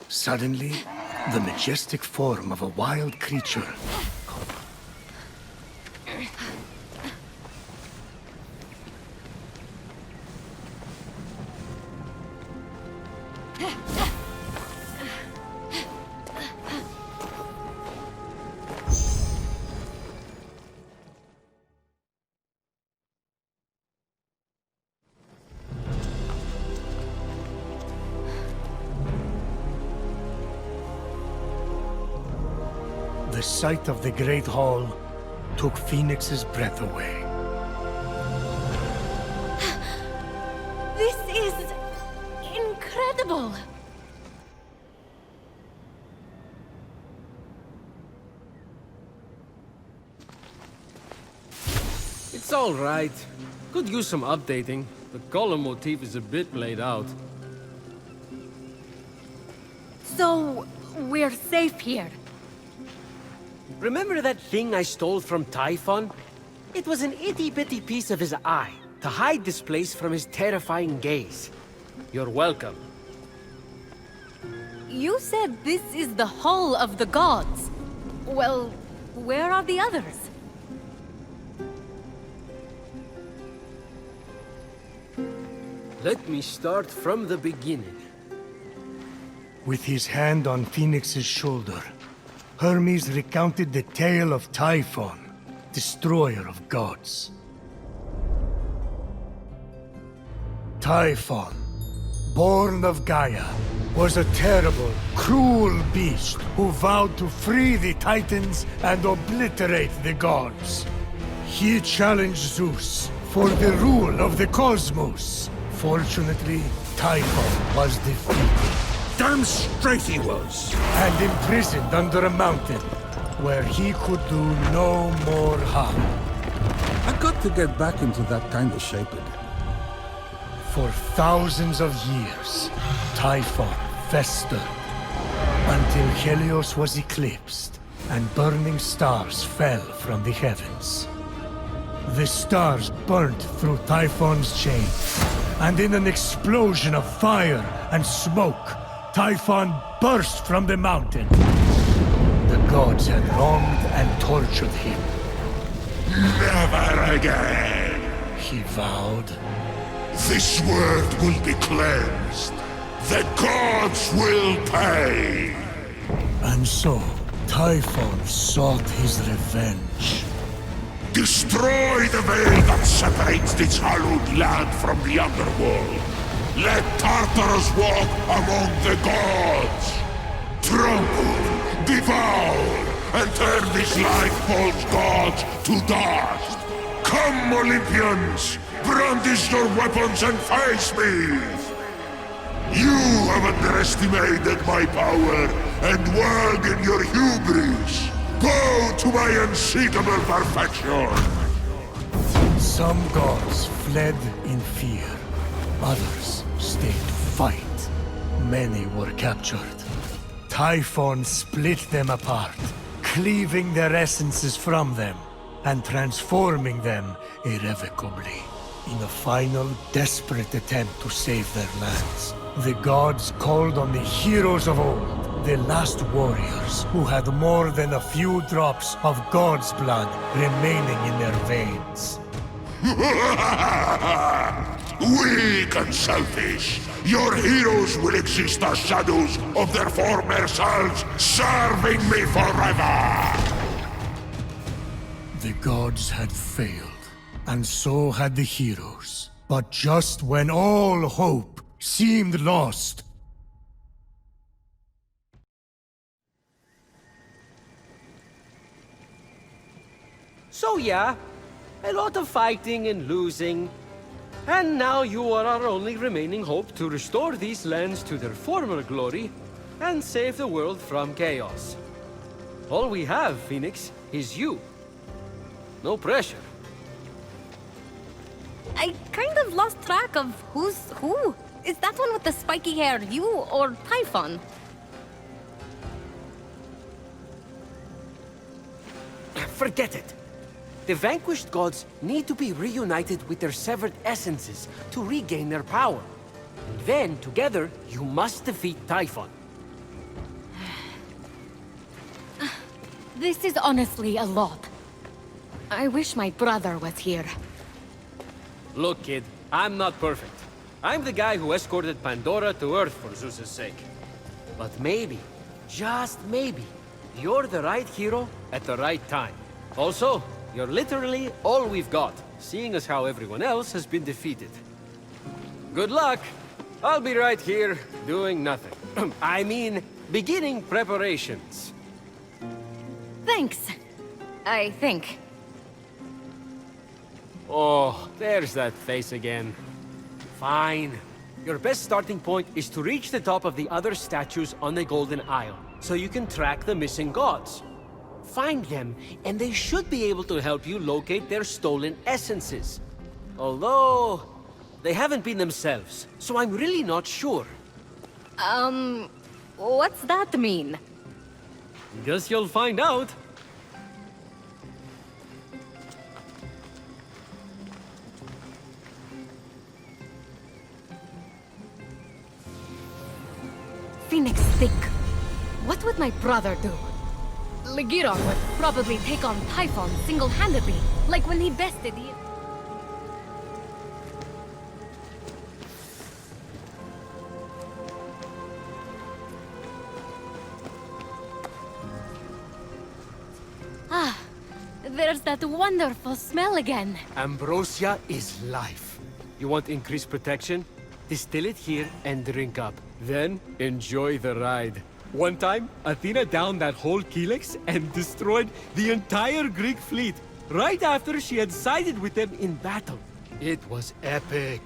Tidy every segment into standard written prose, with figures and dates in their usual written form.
Suddenly, the majestic form of a wild creature. The sight of the Great Hall took Phoenix's breath away. This is incredible! It's all right. Could use some updating. The column motif is a bit played out. So, we're safe here. Remember that thing I stole from Typhon? It was an itty-bitty piece of his eye, to hide this place from his terrifying gaze. You're welcome. You said this is the Hall of the Gods. Well, where are the others? Let me start from the beginning. With his hand on Phoenix's shoulder, Hermes recounted the tale of Typhon, destroyer of gods. Typhon, born of Gaia, was a terrible, cruel beast who vowed to free the Titans and obliterate the gods. He challenged Zeus for the rule of the cosmos. Fortunately, Typhon was defeated. Damn straight he was! And imprisoned under a mountain, where he could do no more harm. I got to get back into that kind of shape again. For thousands of years, Typhon festered, until Helios was eclipsed, and burning stars fell from the heavens. The stars burnt through Typhon's chains, and in an explosion of fire and smoke, Typhon burst from the mountain. The gods had wronged and tortured him. Never again! He vowed. This world will be cleansed. The gods will pay! And so, Typhon sought his revenge. Destroy the veil that separates this hallowed land from the underworld. Let Tartarus walk among the gods! Trample, devour, and turn this life-force gods to dust! Come, Olympians! Brandish your weapons and face me! You have underestimated my power and world in your hubris! Go to my unseatable perfection! Some gods fled in fear. Others stayed to fight. Many were captured. Typhon split them apart, cleaving their essences from them, and transforming them irrevocably. In a final, desperate attempt to save their lands, the gods called on the heroes of old, the last warriors who had more than a few drops of God's blood remaining in their veins. Weak and selfish, your heroes will exist as shadows of their former selves, serving me forever! The gods had failed, and so had the heroes. But just when all hope seemed lost, So yeah, a lot of fighting and losing. And now you are our only remaining hope to restore these lands to their former glory and save the world from chaos. All we have, Phoenix, is you. No pressure. I kind of lost track of who's who. Is that one with the spiky hair you or Typhon? Forget it. The vanquished gods need to be reunited with their severed essences to regain their power. And then, together, you must defeat Typhon. This is honestly a lot. I wish my brother was here. Look, kid, I'm not perfect. I'm the guy who escorted Pandora to Earth for Zeus's sake. But maybe, just maybe, you're the right hero at the right time. Also, you're literally all we've got, seeing as how everyone else has been defeated. Good luck! I'll be right here, doing nothing. I mean, beginning preparations. Thanks. I think. Oh, there's that face again. Fine. Your best starting point is to reach the top of the other statues on the Golden Isle, so you can track the missing gods. Find them, and they should be able to help you locate their stolen essences. Although, they haven't been themselves, so I'm really not sure. What's that mean? Guess you'll find out. Phoenix Stick. What would my brother do? Legiron would probably take on Typhon single-handedly, like when he bested the... Ah, there's that wonderful smell again. Ambrosia is life. You want increased protection? Distill it here and drink up. Then, enjoy the ride. One time, Athena downed that whole Helix and destroyed the entire Greek fleet, right after she had sided with them in battle. It was epic.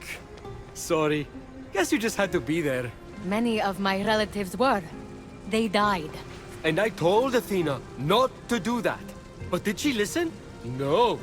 Sorry. Guess you just had to be there. Many of my relatives were. They died. And I told Athena not to do that. But did she listen? No.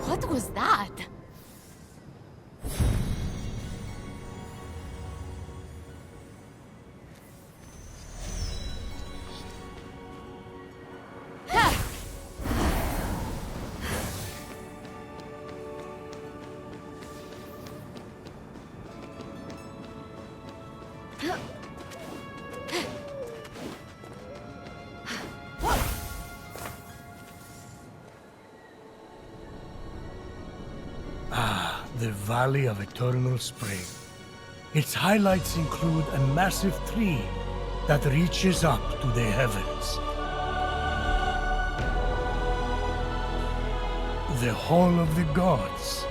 What was that? The Valley of Eternal Spring. Its highlights include a massive tree that reaches up to the heavens. The Hall of the Gods.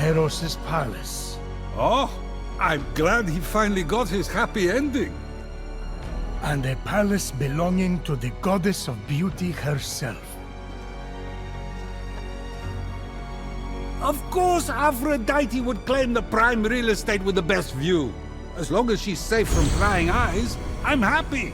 Eros' palace. Oh, I'm glad he finally got his happy ending. And a palace belonging to the goddess of beauty herself. Of course, Aphrodite would claim the prime real estate with the best view. As long as she's safe from prying eyes, I'm happy.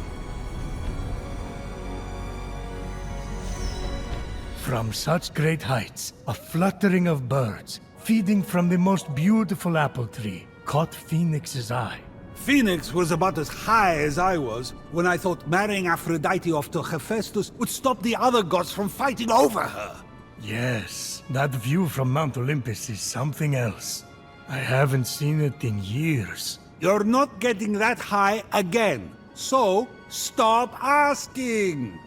From such great heights, a fluttering of birds, feeding from the most beautiful apple tree, caught Phoenix's eye. Phoenix was about as high as I was when I thought marrying Aphrodite off to Hephaestus would stop the other gods from fighting over her. Yes, that view from Mount Olympus is something else. I haven't seen it in years. You're not getting that high again, so stop asking.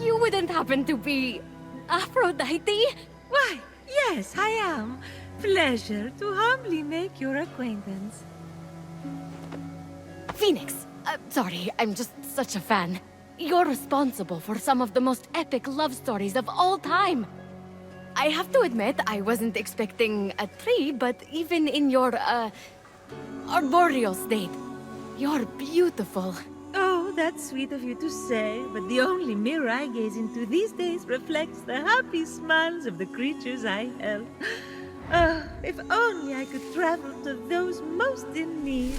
You wouldn't happen to be... Aphrodite? Why, yes, I am. pleasure to humbly make your acquaintance. Phoenix, sorry, I'm just such a fan. You're responsible for some of the most epic love stories of all time. I have to admit, I wasn't expecting a tree, but even in your, arboreal state, you're beautiful. Oh, that's sweet of you to say, but the only mirror I gaze into these days reflects the happy smiles of the creatures I help. If only I could travel to those most in need.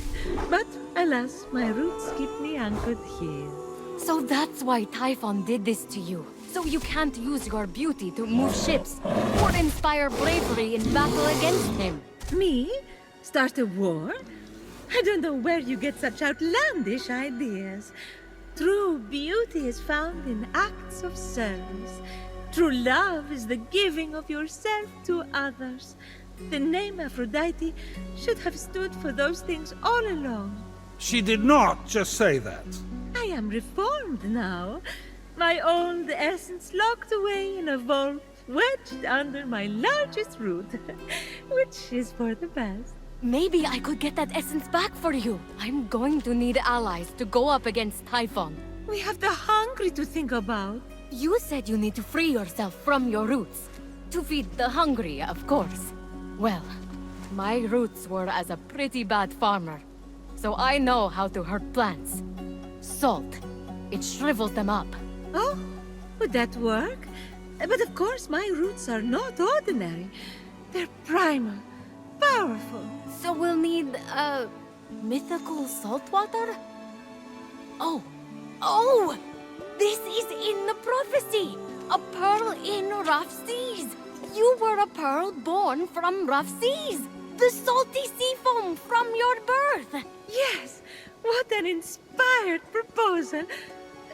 But alas, my roots keep me anchored here. So that's why Typhon did this to you. So you can't use your beauty to move ships or inspire bravery in battle against him. Me? Start a war? I don't know where you get such outlandish ideas. True beauty is found in acts of service. True love is the giving of yourself to others. The name Aphrodite should have stood for those things all along. She did not just say that. I am reformed now. My old essence locked away in a vault, wedged under my largest root, which is for the best. Maybe I could get that essence back for you. I'm going to need allies to go up against Typhon. We have the hungry to think about. You said you need to free yourself from your roots. To feed the hungry, of course. Well, my roots were as a pretty bad farmer. So I know how to hurt plants. Salt. It shrivels them up. Oh, would that work? But of course my roots are not ordinary. They're primal, powerful. So we'll need, mythical salt water? Oh! This is in the prophecy! A pearl in rough seas! You were a pearl born from rough seas! The salty sea foam from your birth! Yes, what an inspired proposal!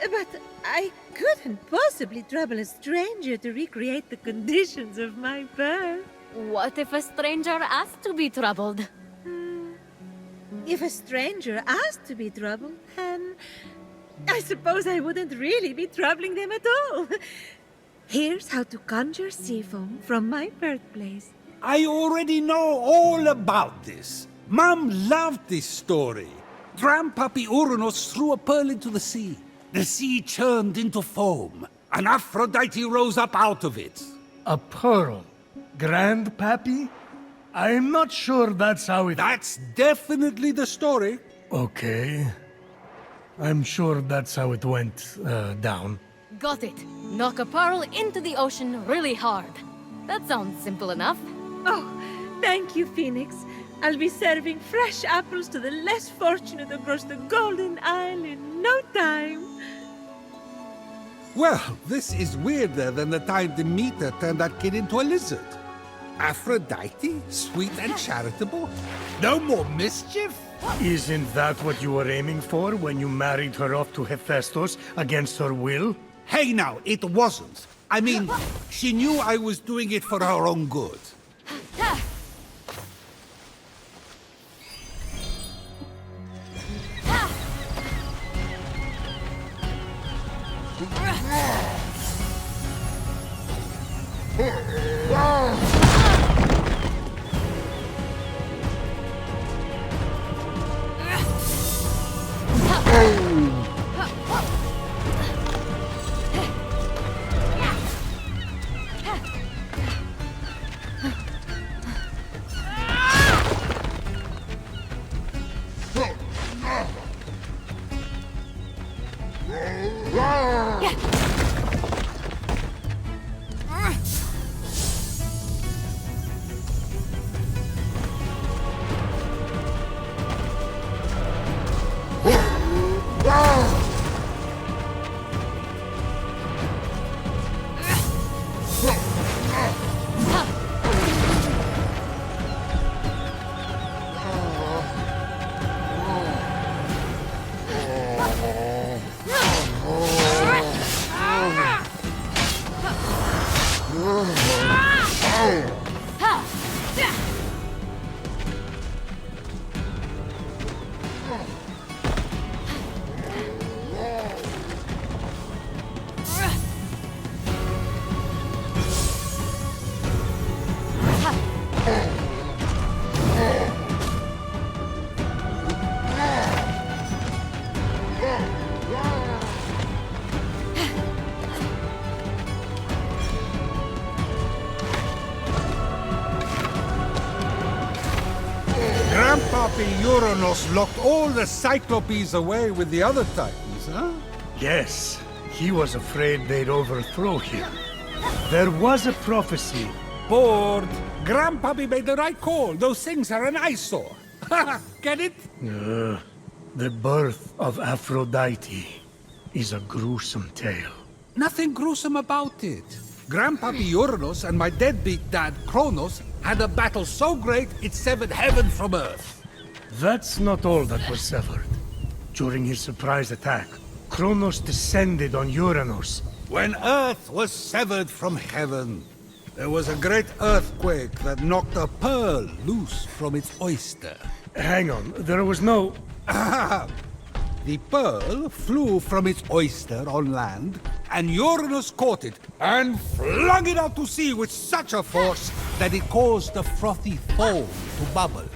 But I couldn't possibly trouble a stranger to recreate the conditions of my birth. What if a stranger asked to be troubled? If a stranger asked to be troubled, then I suppose I wouldn't really be troubling them at all. Here's how to conjure sea foam from my birthplace. I already know all about this. Mom loved this story. Grandpappy Uranus threw a pearl into the sea. The sea churned into foam, and Aphrodite rose up out of it. A pearl? Grandpappy? I'm not sure that's how it... That's definitely the story. Okay. I'm sure that's how it went, down. Got it. Knock a pearl into the ocean really hard. That sounds simple enough. Oh, thank you, Phoenix. I'll be serving fresh apples to the less fortunate across the Golden Isle in no time. Well, this is weirder than the time Demeter turned that kid into a lizard. Aphrodite? Sweet and charitable? No more mischief? Isn't that what you were aiming for when you married her off to Hephaestus against her will? Hey now, it wasn't. I mean, she knew I was doing it for her own good. Grandpappy Uranus locked all the Cyclopes away with the other Titans, huh? Yes, he was afraid they'd overthrow him. There was a prophecy. Bored. Grandpappy made the right call. Those things are an eyesore. Get it? The birth of Aphrodite is a gruesome tale. Nothing gruesome about it. Grandpappy Uranus and my deadbeat dad Kronos had a battle so great it severed heaven from earth. That's not all that was severed. During his surprise attack, Kronos descended on Uranus. When earth was severed from heaven, there was a great earthquake that knocked a pearl loose from its oyster. Hang on, there was no... The pearl flew from its oyster on land, and Uranus caught it and flung it out to sea with such a force that it caused the frothy foam to bubble.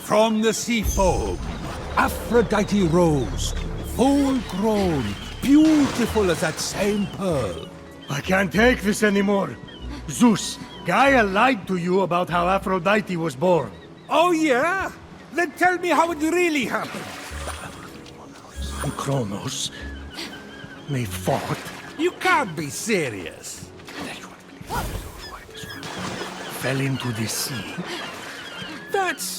From the sea foam, Aphrodite rose, full-grown, beautiful as that same pearl. I can't take this anymore. Zeus, Gaia lied to you about how Aphrodite was born. Oh yeah? Then tell me how it really happened. Kronos, they fought. You can't be serious. Fell into the sea. That's...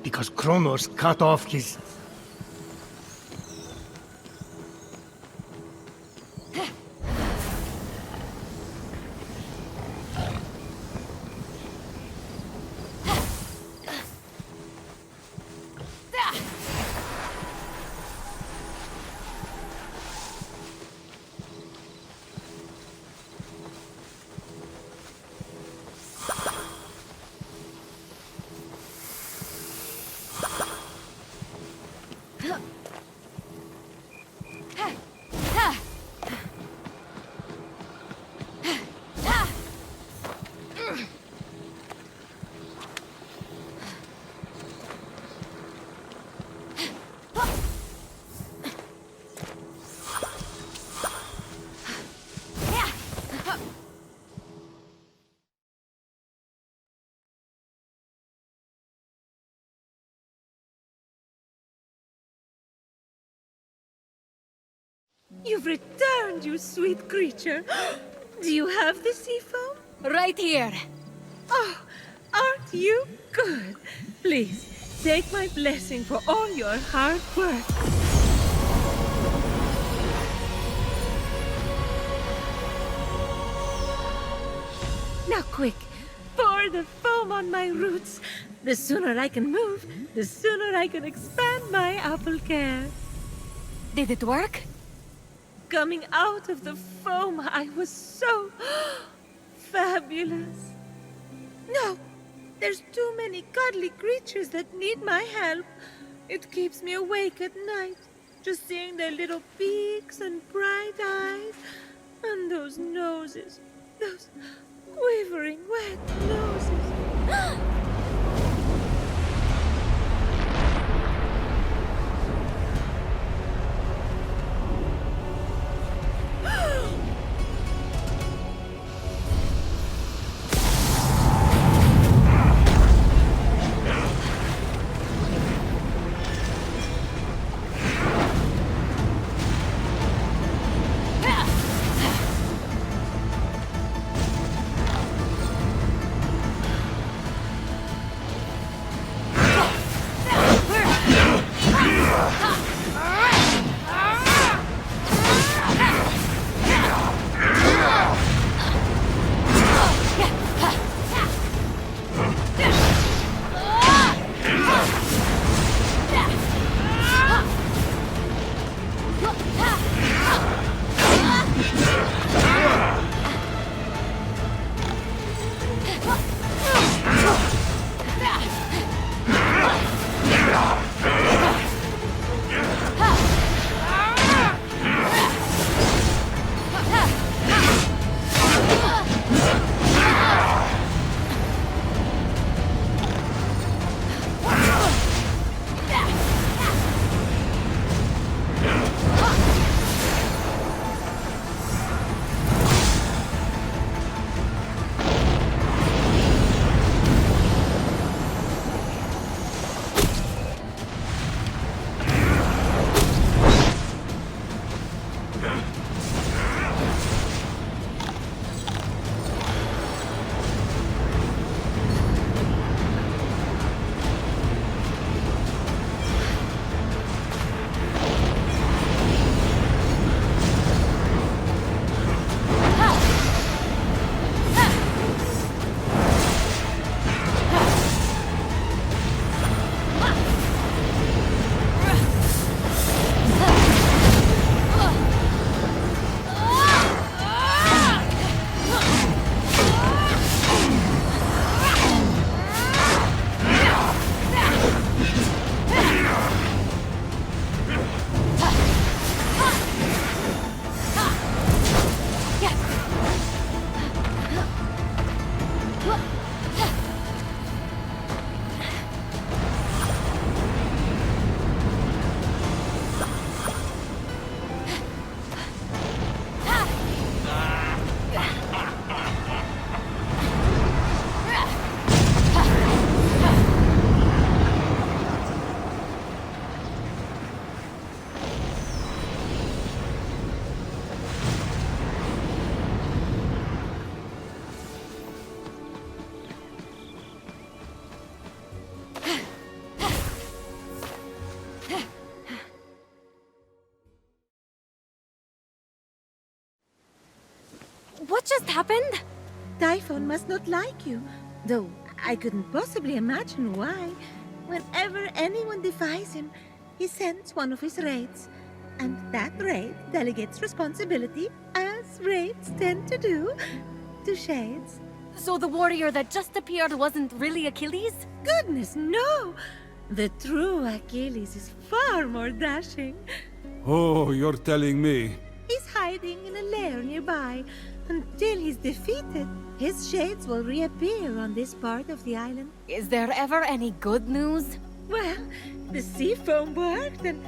Because Kronos cut off his... You've returned, you sweet creature. Do you have the sea foam? Right here. Oh, aren't you good? Please, take my blessing for all your hard work. Now quick, pour the foam on my roots. The sooner I can move, the sooner I can expand my apple care. Did it work? Coming out of the foam, I was so fabulous. No, there's too many cuddly creatures that need my help. It keeps me awake at night, just seeing their little beaks and bright eyes, and those noses, those quivering wet noses. What just happened? Typhon must not like you, though I couldn't possibly imagine why. Whenever anyone defies him, he sends one of his raids. And that raid delegates responsibility, as raids tend to do, to Shades. So the warrior that just appeared wasn't really Achilles? Goodness, no! The true Achilles is far more dashing. Oh, you're telling me. He's hiding in a lair nearby. Until he's defeated, his shades will reappear on this part of the island. Is there ever any good news? Well, the sea foam worked and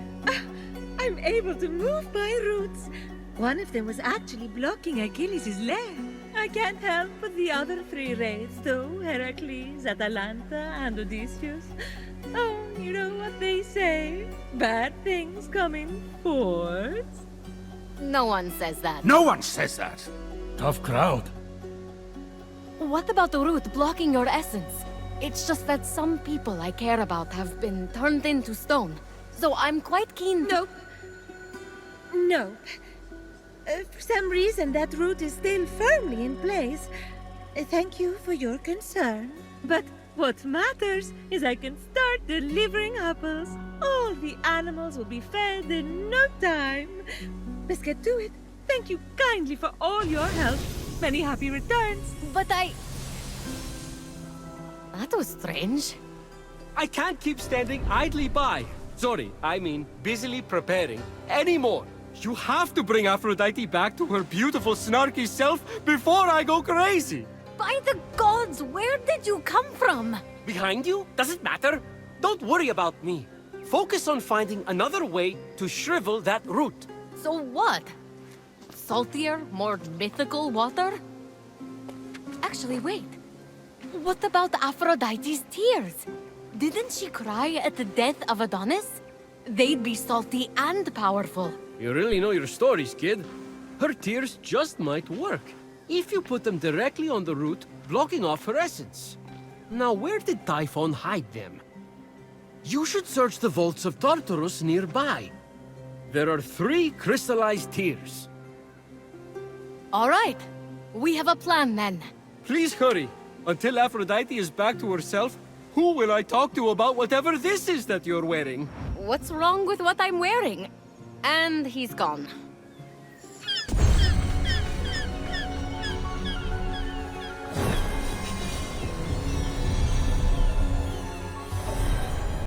I'm able to move my roots. One of them was actually blocking Achilles' lair. I can't help but the other three raids, though, Heracles, Atalanta, and Odysseus. Oh, you know what they say. Bad things come in fours. No one says that. No one says that. Tough crowd. What about the root blocking your essence? It's just that some people I care about have been turned into stone. So I'm quite keen to... Nope. Nope. For some reason, that root is still firmly in place. Thank you for your concern. But what matters is I can start delivering apples. All the animals will be fed in no time. Let's get to it. Thank you kindly for all your help. Many happy returns. But I... That was strange. I can't keep standing idly by. Sorry, I mean busily preparing anymore. You have to bring Aphrodite back to her beautiful, snarky self before I go crazy. By the gods, where did you come from? Behind you? Does it matter? Don't worry about me. Focus on finding another way to shrivel that root. So what? Saltier, more mythical water? Actually, wait. What about Aphrodite's tears? Didn't she cry at the death of Adonis? They'd be salty and powerful. You really know your stories, kid. Her tears just might work, if you put them directly on the root, blocking off her essence. Now, where did Typhon hide them? You should search the vaults of Tartarus nearby. There are 3 crystallized tears. All right. We have a plan then. Please hurry. Until Aphrodite is back to herself, who will I talk to about whatever this is that you're wearing? What's wrong with what I'm wearing? And he's gone.